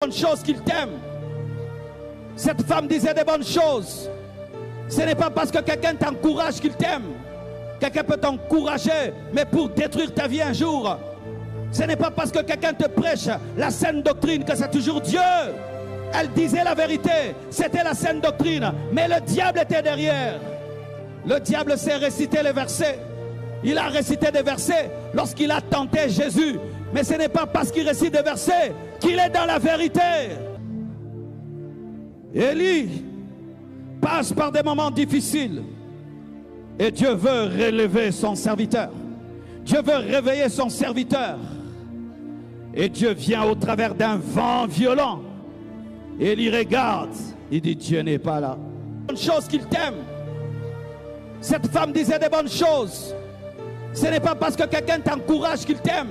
bonnes choses qu'il t'aime. Cette femme disait des bonnes choses. Ce n'est pas parce que quelqu'un t'encourage qu'il t'aime. Quelqu'un peut t'encourager, mais pour détruire ta vie un jour. Ce n'est pas parce que quelqu'un te prêche la saine doctrine que c'est toujours Dieu. Elle disait la vérité, c'était la saine doctrine, mais le diable était derrière. Le diable sait réciter les versets. Il a récité des versets lorsqu'il a tenté Jésus. Mais ce n'est pas parce qu'il récite des versets qu'il est dans la vérité. Élie passe par des moments difficiles. Et Dieu veut relever son serviteur. Dieu veut réveiller son serviteur. Et Dieu vient au travers d'un vent violent. Élie regarde. Il dit, Dieu n'est pas là. Bonne chose qu'il t'aime. Cette femme disait des bonnes choses. Ce n'est pas parce que quelqu'un t'encourage qu'il t'aime.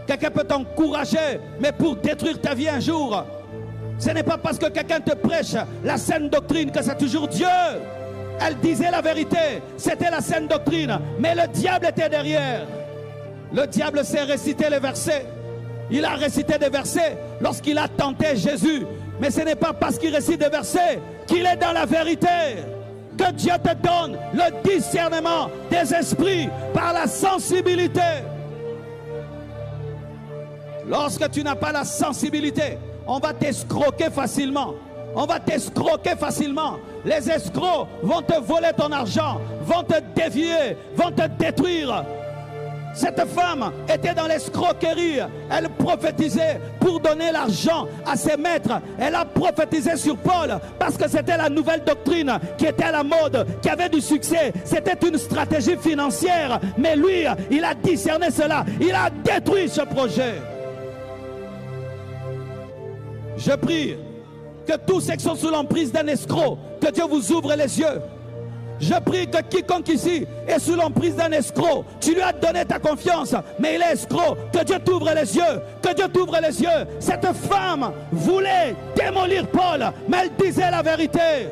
Quelqu'un peut t'encourager, mais pour détruire ta vie un jour. Ce n'est pas parce que quelqu'un te prêche la saine doctrine que c'est toujours Dieu. Elle disait la vérité, c'était la saine doctrine, mais le diable était derrière. Le diable sait réciter les versets. Il a récité des versets lorsqu'il a tenté Jésus. Mais ce n'est pas parce qu'il récite des versets qu'il est dans la vérité. Que Dieu te donne le discernement des esprits par la sensibilité. Lorsque tu n'as pas la sensibilité, on va t'escroquer facilement. On va t'escroquer facilement. Les escrocs vont te voler ton argent, vont te dévier, vont te détruire. Cette femme était dans l'escroquerie. Elle prophétisait pour donner l'argent à ses maîtres. Elle a prophétisé sur Paul parce que c'était la nouvelle doctrine qui était à la mode, qui avait du succès. C'était une stratégie financière. Mais lui, il a discerné cela. Il a détruit ce projet. Je prie que tous ceux qui sont sous l'emprise d'un escroc, que Dieu vous ouvre les yeux. Je prie que quiconque ici est sous l'emprise d'un escroc, tu lui as donné ta confiance, mais il est escroc, que Dieu t'ouvre les yeux, que Dieu t'ouvre les yeux. Cette femme voulait démolir Paul, mais elle disait la vérité.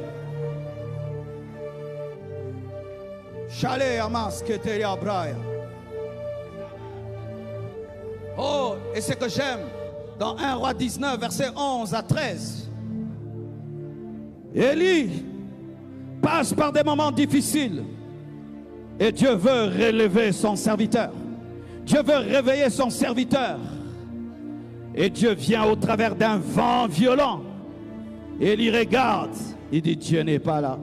Oh, et ce que j'aime, dans 1 Roi 19, versets 11 à 13, Élie passe par des moments difficiles et Dieu veut relever son serviteur. Dieu veut réveiller son serviteur. Et Dieu vient au travers d'un vent violent. Élie regarde. Il dit, Dieu n'est pas là.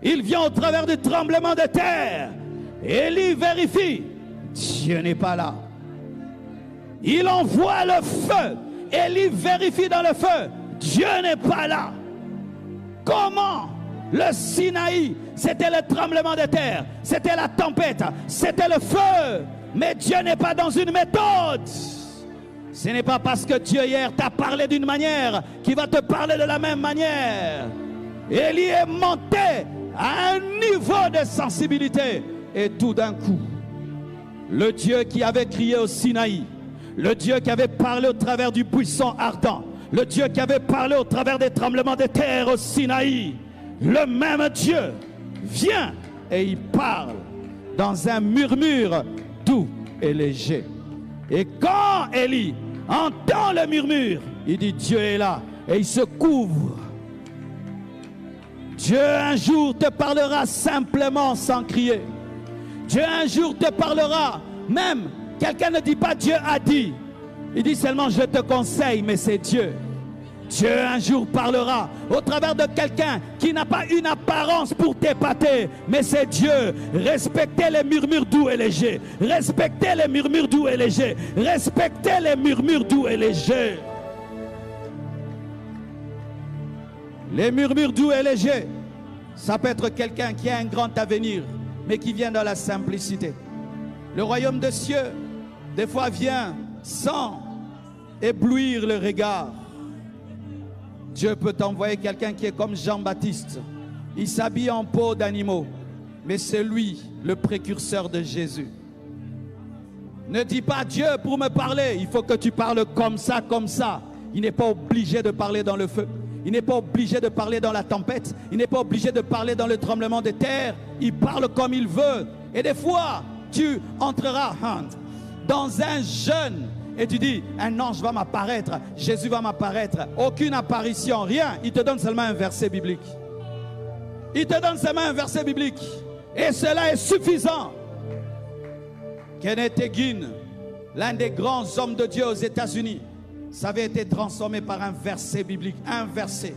Il vient au travers du tremblement de terre. Élie vérifie. Dieu n'est pas là. Il envoie le feu. Élie vérifie dans le feu. Dieu n'est pas là. Comment? Le Sinaï, c'était le tremblement de terre, c'était la tempête, c'était le feu. Mais Dieu n'est pas dans une méthode. Ce n'est pas parce que Dieu hier t'a parlé d'une manière qu'il va te parler de la même manière. Élie est monté à un niveau de sensibilité. Et tout d'un coup, le Dieu qui avait crié au Sinaï, le Dieu qui avait parlé au travers du buisson ardent, le Dieu qui avait parlé au travers des tremblements de terre au Sinaï, le même Dieu vient et il parle dans un murmure doux et léger. Et quand Élie entend le murmure, il dit Dieu est là et il se couvre. Dieu un jour te parlera simplement sans crier. Dieu un jour te parlera, même quelqu'un ne dit pas Dieu a dit. Il dit seulement je te conseille, mais c'est Dieu. Dieu un jour parlera au travers de quelqu'un qui n'a pas une apparence pour t'épater, mais c'est Dieu. Respectez les murmures doux et légers. Respectez les murmures doux et légers. Respectez les murmures doux et légers. Les murmures doux et légers, ça peut être quelqu'un qui a un grand avenir, mais qui vient dans la simplicité. Le royaume des cieux, des fois, vient sans éblouir le regard. Dieu peut t'envoyer quelqu'un qui est comme Jean-Baptiste. Il s'habille en peau d'animaux, mais c'est lui le précurseur de Jésus. Ne dis pas Dieu pour me parler. Il faut que tu parles comme ça, comme ça. Il n'est pas obligé de parler dans le feu. Il n'est pas obligé de parler dans la tempête. Il n'est pas obligé de parler dans le tremblement de terre. Il parle comme il veut. Et des fois, tu entreras dans un jeûne et tu dis, un ange va m'apparaître, Jésus va m'apparaître. Aucune apparition, rien. Il te donne seulement un verset biblique. Il te donne seulement un verset biblique. Et cela est suffisant. Kenneth Hagin, l'un des grands hommes de Dieu aux États-Unis, ça avait été transformé par un verset biblique. Un verset.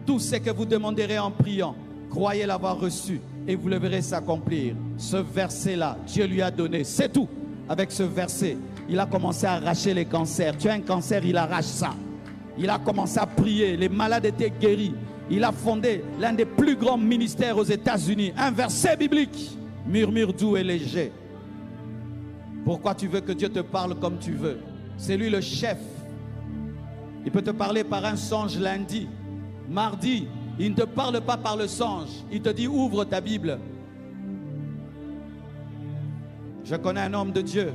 Tout ce que vous demanderez en priant, croyez l'avoir reçu et vous le verrez s'accomplir. Ce verset-là, Dieu lui a donné. C'est tout. Avec ce verset, il a commencé à arracher les cancers. Tu as un cancer, il arrache ça. Il a commencé à prier. Les malades étaient guéris. Il a fondé l'un des plus grands ministères aux États-Unis. Un verset biblique. Murmure doux et léger. Pourquoi tu veux que Dieu te parle comme tu veux? C'est lui le chef. Il peut te parler par un songe lundi. Mardi, il ne te parle pas par le songe. Il te dit ouvre ta Bible. Je connais un homme de Dieu.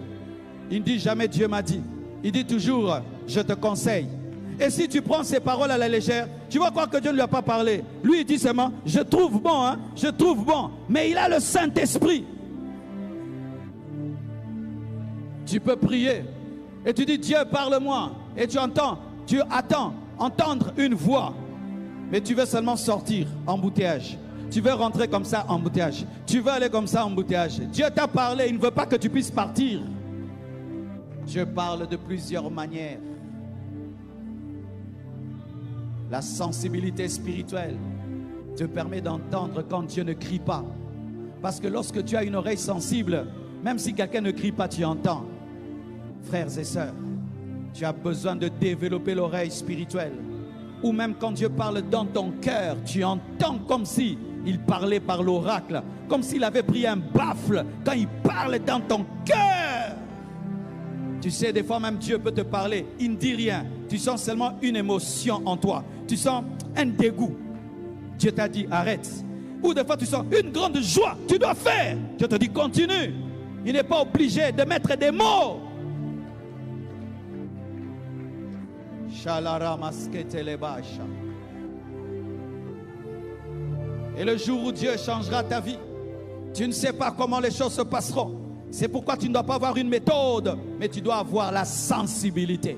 Il ne dit jamais Dieu m'a dit. Il dit toujours je te conseille. Et si tu prends ces paroles à la légère, tu vas croire que Dieu ne lui a pas parlé. Lui il dit seulement je trouve bon, hein, je trouve bon. Mais il a le Saint-Esprit. Tu peux prier et tu dis Dieu parle-moi. Et tu entends, tu attends entendre une voix. Mais tu veux seulement sortir en embouteillage. Tu veux rentrer comme ça en embouteillage. Tu veux aller comme ça en embouteillage. Dieu t'a parlé, il ne veut pas que tu puisses partir. Dieu parle de plusieurs manières. La sensibilité spirituelle te permet d'entendre quand Dieu ne crie pas. Parce que lorsque tu as une oreille sensible, même si quelqu'un ne crie pas, tu entends. Frères et sœurs, tu as besoin de développer l'oreille spirituelle. Ou même quand Dieu parle dans ton cœur, tu entends comme si il parlait par l'oracle, comme s'il avait pris un baffle quand il parle dans ton cœur. Tu sais, des fois même Dieu peut te parler, il ne dit rien. Tu sens seulement une émotion en toi. Tu sens un dégoût. Dieu t'a dit arrête. Ou des fois tu sens une grande joie. Tu dois faire. Dieu te dit continue. Il n'est pas obligé de mettre des mots. Et le jour où Dieu changera ta vie, tu ne sais pas comment les choses se passeront. C'est pourquoi tu ne dois pas avoir une méthode, mais tu dois avoir la sensibilité.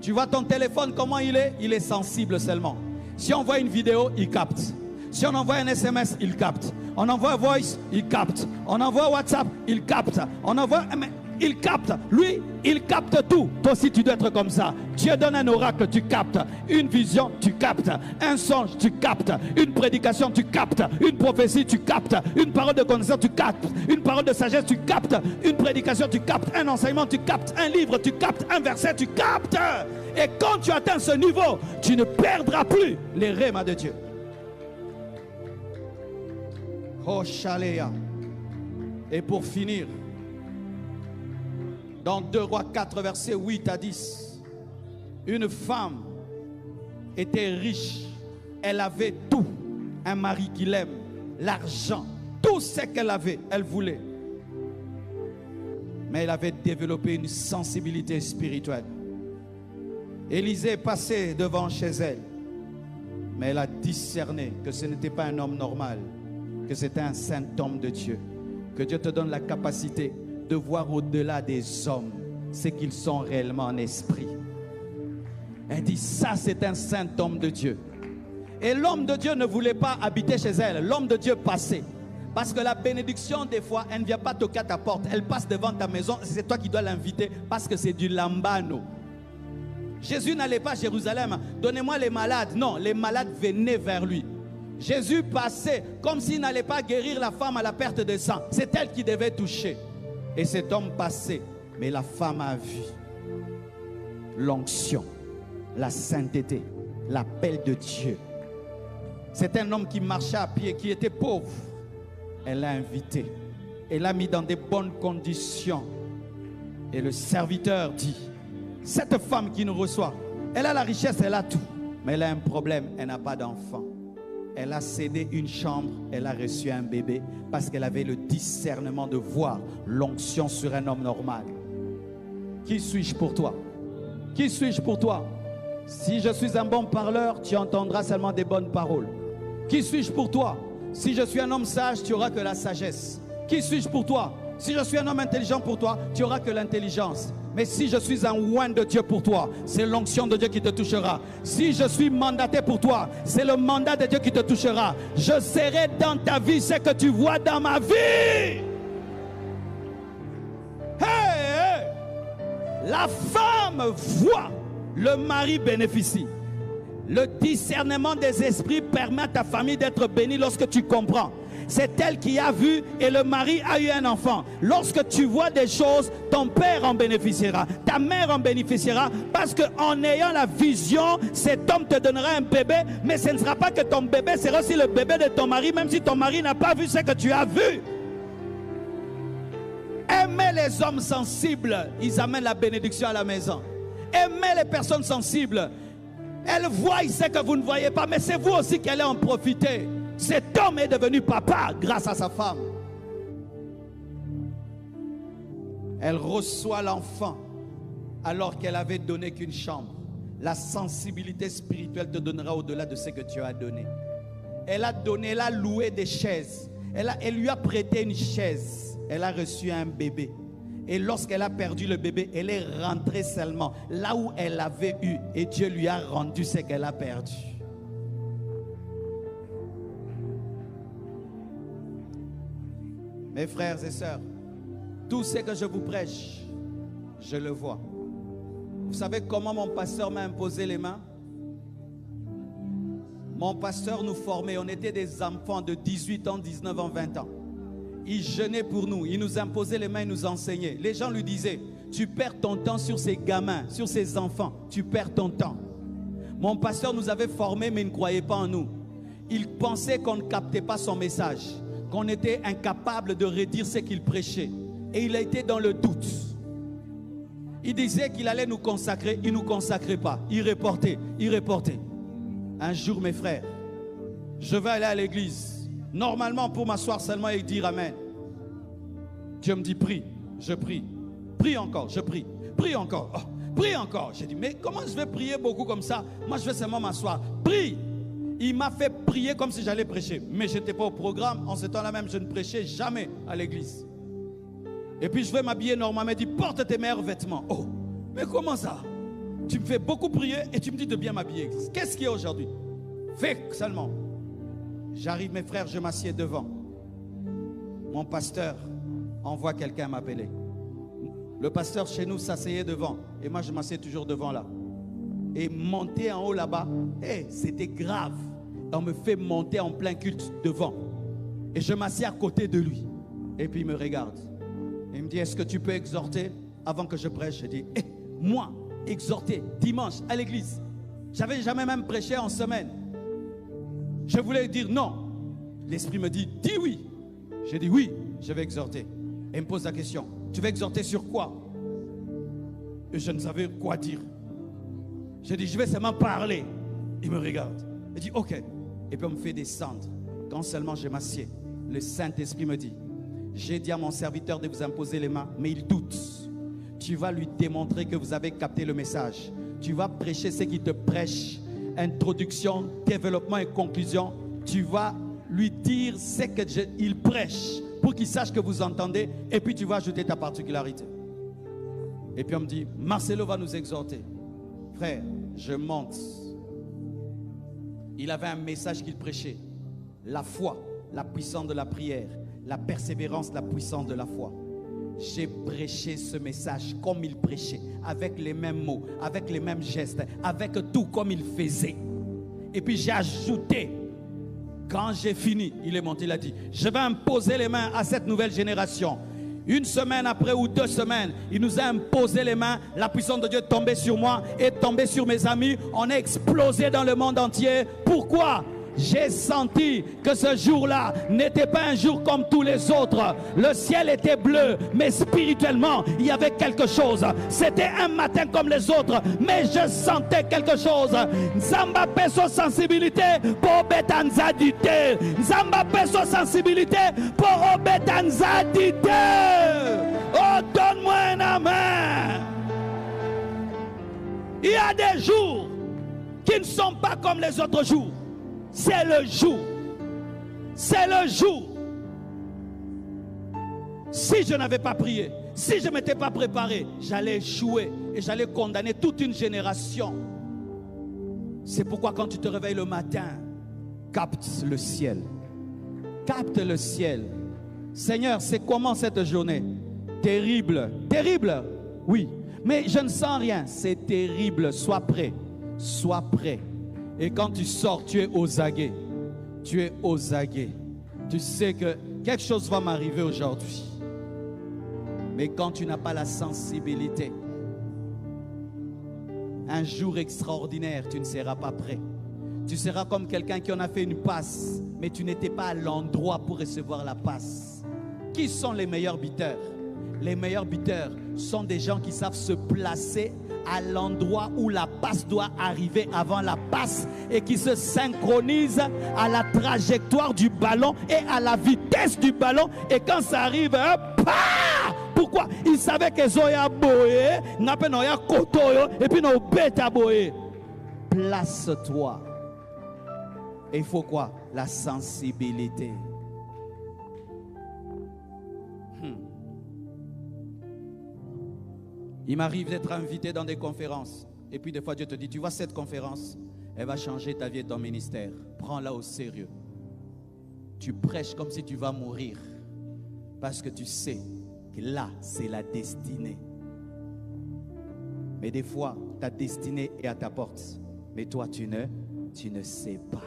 Tu vois ton téléphone, comment il est? Il est sensible seulement. Si on voit une vidéo, il capte. Si on envoie un SMS, il capte. On envoie un voice, il capte. On envoie WhatsApp, il capte. On envoie... Il capte. Lui, il capte tout. Toi aussi, tu dois être comme ça. Dieu donne un oracle, tu captes. Une vision, tu captes. Un songe, tu captes. Une prédication, tu captes. Une prophétie, tu captes. Une parole de connaissance, tu captes. Une parole de sagesse, tu captes. Une prédication, tu captes. Un enseignement, tu captes. Un livre, tu captes. Un verset, tu captes. Et quand tu atteins ce niveau, tu ne perdras plus les rhémas de Dieu. Oh, Shaléa. Et pour finir, dans 2 Rois 4, versets 8 à 10, une femme était riche. Elle avait tout. Un mari qui l'aime, l'argent, tout ce qu'elle avait, elle voulait. Mais elle avait développé une sensibilité spirituelle. Élisée est passé devant chez elle. Mais elle a discerné que ce n'était pas un homme normal, que c'était un saint homme de Dieu. Que Dieu te donne la capacité de voir au-delà des hommes ce qu'ils sont réellement en esprit. Elle dit ça c'est un saint homme de Dieu. Et l'homme de Dieu ne voulait pas habiter chez elle. L'homme de Dieu passait. Parce que la bénédiction des fois elle ne vient pas toquer à ta porte. Elle passe devant ta maison. C'est toi qui dois l'inviter parce que c'est du lambano. Jésus n'allait pas à Jérusalem. Donnez-moi les malades. Non, les malades venaient vers lui. Jésus passait comme s'il n'allait pas guérir la femme à la perte de sang. C'est elle qui devait toucher. Et cet homme passait, mais la femme a vu l'onction, la sainteté, l'appel de Dieu. C'est un homme qui marchait à pied, qui était pauvre. Elle l'a invité, elle l'a mis dans des bonnes conditions. Et le serviteur dit, cette femme qui nous reçoit, elle a la richesse, elle a tout, mais elle a un problème, elle n'a pas d'enfant. Elle a cédé une chambre, elle a reçu un bébé parce qu'elle avait le discernement de voir l'onction sur un homme normal. Qui suis-je pour toi? Qui suis-je pour toi? Si je suis un bon parleur, tu entendras seulement des bonnes paroles. Qui suis-je pour toi? Si je suis un homme sage, tu auras que la sagesse. Qui suis-je pour toi? Si je suis un homme intelligent pour toi, tu auras que l'intelligence. Mais si je suis un oint de Dieu pour toi, c'est l'onction de Dieu qui te touchera. Si je suis mandaté pour toi, c'est le mandat de Dieu qui te touchera. Je serai dans ta vie ce que tu vois dans ma vie. Hey! La femme voit, le mari bénéficie. Le discernement des esprits permet à ta famille d'être bénie lorsque tu comprends. C'est elle qui a vu et le mari a eu un enfant. Lorsque tu vois des choses, ton père en bénéficiera, ta mère en bénéficiera, parce qu'en ayant la vision, cet homme te donnera un bébé, mais ce ne sera pas que ton bébé sera aussi le bébé de ton mari, même si ton mari n'a pas vu ce que tu as vu. Aimez les hommes sensibles, ils amènent la bénédiction à la maison. Aimez les personnes sensibles. Elles voient ce que vous ne voyez pas, mais c'est vous aussi qui allez en profiter. Cet homme est devenu papa grâce à sa femme. Elle reçoit l'enfant alors qu'elle avait donné qu'une chambre. La sensibilité spirituelle te donnera au-delà de ce que tu as donné. Elle a donné, elle a loué des chaises. Elle lui a prêté une chaise. Elle a reçu un bébé. Et lorsqu'elle a perdu le bébé, elle est rentrée seulement là où elle avait eu. Et Dieu lui a rendu ce qu'elle a perdu. Mes frères et sœurs, tout ce que je vous prêche, je le vois. Vous savez comment mon pasteur m'a imposé les mains? Mon pasteur nous formait, on était des enfants de 18 ans, 19 ans, 20 ans. Il jeûnait pour nous, il nous imposait les mains, il nous enseignait. Les gens lui disaient, tu perds ton temps sur ces gamins, sur ces enfants, tu perds ton temps. Mon pasteur nous avait formés, mais il ne croyait pas en nous. Il pensait qu'on ne captait pas son message, qu'on était incapable de redire ce qu'il prêchait. Et il a été dans le doute. Il disait qu'il allait nous consacrer, il ne nous consacrait pas. Il reportait, il reportait. Un jour, mes frères, je vais aller à l'église. Normalement, pour m'asseoir seulement et dire Amen. Dieu me dit, prie, je prie. Prie encore, je prie. Prie encore, oh, prie encore. J'ai dit, mais comment je vais prier beaucoup comme ça? Moi, je vais seulement m'asseoir. Prie. Il m'a fait prier comme si j'allais prêcher. Mais je n'étais pas au programme. En ce temps-là même, je ne prêchais jamais à l'église. Et puis je vais m'habiller normalement. Il dit, porte tes meilleurs vêtements. Oh, mais comment ça? Tu me fais beaucoup prier et tu me dis de bien m'habiller. Qu'est-ce qu'il y a aujourd'hui? Fais seulement. J'arrive, mes frères, je m'assieds devant. Mon pasteur envoie quelqu'un m'appeler. Le pasteur chez nous s'asseyait devant. Et moi, je m'assieds toujours devant là. Et monter en haut là-bas, c'était grave. On me fait monter en plein culte devant. Et je m'assieds à côté de lui. Et puis il me regarde. Il me dit, est-ce que tu peux exhorter avant que je prêche? Je dis, moi, exhorter dimanche à l'église. J'avais jamais même prêché en semaine. Je voulais dire non. L'Esprit me dit, dis oui. J'ai dit oui, je vais exhorter. Et il me pose la question, tu vas exhorter sur quoi? Et je ne savais quoi dire. J'ai dit, je vais seulement parler. Il me regarde. Il dit, ok. Et puis on me fait descendre. Quand seulement je m'assieds, le Saint-Esprit me dit, j'ai dit à mon serviteur de vous imposer les mains, mais il doute. Tu vas lui démontrer que vous avez capté le message. Tu vas prêcher ce qui te prêche. Introduction, développement et conclusion. Tu vas lui dire ce qu'il prêche pour qu'il sache que vous entendez. Et puis tu vas ajouter ta particularité. Et puis on me dit, Marcelo va nous exhorter. Frère, je monte. Il avait un message qu'il prêchait. La foi, la puissance de la prière. La persévérance, la puissance de la foi. J'ai prêché ce message comme il prêchait, avec les mêmes mots, avec les mêmes gestes, avec tout comme il faisait. Et puis j'ai ajouté, quand j'ai fini, il est monté, il a dit, je vais imposer les mains à cette nouvelle génération. Une semaine après ou 2 semaines, il nous a imposé les mains. La puissance de Dieu est tombée sur moi et tombée sur mes amis. On a explosé dans le monde entier. Pourquoi? J'ai senti que ce jour-là n'était pas un jour comme tous les autres. Le ciel était bleu, mais spirituellement, il y avait quelque chose. C'était un matin comme les autres, mais je sentais quelque chose. Nzamba peso sensibilité pour betanzadité. Nzamba peso sensibilité pour betanzadité. Oh, donne-moi un amen. Il y a des jours qui ne sont pas comme les autres jours. C'est le jour. C'est le jour. Si je n'avais pas prié, Si je ne m'étais pas préparé, j'allais échouer et j'allais condamner toute une génération. C'est pourquoi quand tu te réveilles le matin, capte le ciel. Capte le ciel. Seigneur, c'est comment cette journée? Terrible. Terrible? Oui. Mais je ne sens rien. C'est terrible. Sois prêt. Sois prêt. Et quand tu sors, tu es aux aguets. Tu es aux aguets. Tu sais que quelque chose va m'arriver aujourd'hui. Mais quand tu n'as pas la sensibilité, un jour extraordinaire, tu ne seras pas prêt. Tu seras comme quelqu'un qui en a fait une passe, mais tu n'étais pas à l'endroit pour recevoir la passe. Qui sont les meilleurs buteurs? Les meilleurs buteurs sont des gens qui savent se placer à l'endroit où la passe doit arriver avant la passe et qui se synchronisent à la trajectoire du ballon et à la vitesse du ballon. Et quand ça arrive, hop, pourquoi? Ils savaient que Zoya boye, Napenoya Kotoyo, et puis nos bêtes à boye. Place-toi. Et il faut quoi? La sensibilité. Il m'arrive d'être invité dans des conférences. Et puis des fois Dieu te dit, tu vois cette conférence, elle va changer ta vie et ton ministère. Prends-la au sérieux. Tu prêches comme si tu vas mourir. Parce que tu sais que là, c'est la destinée. Mais des fois, ta destinée est à ta porte. Mais toi, tu ne sais pas.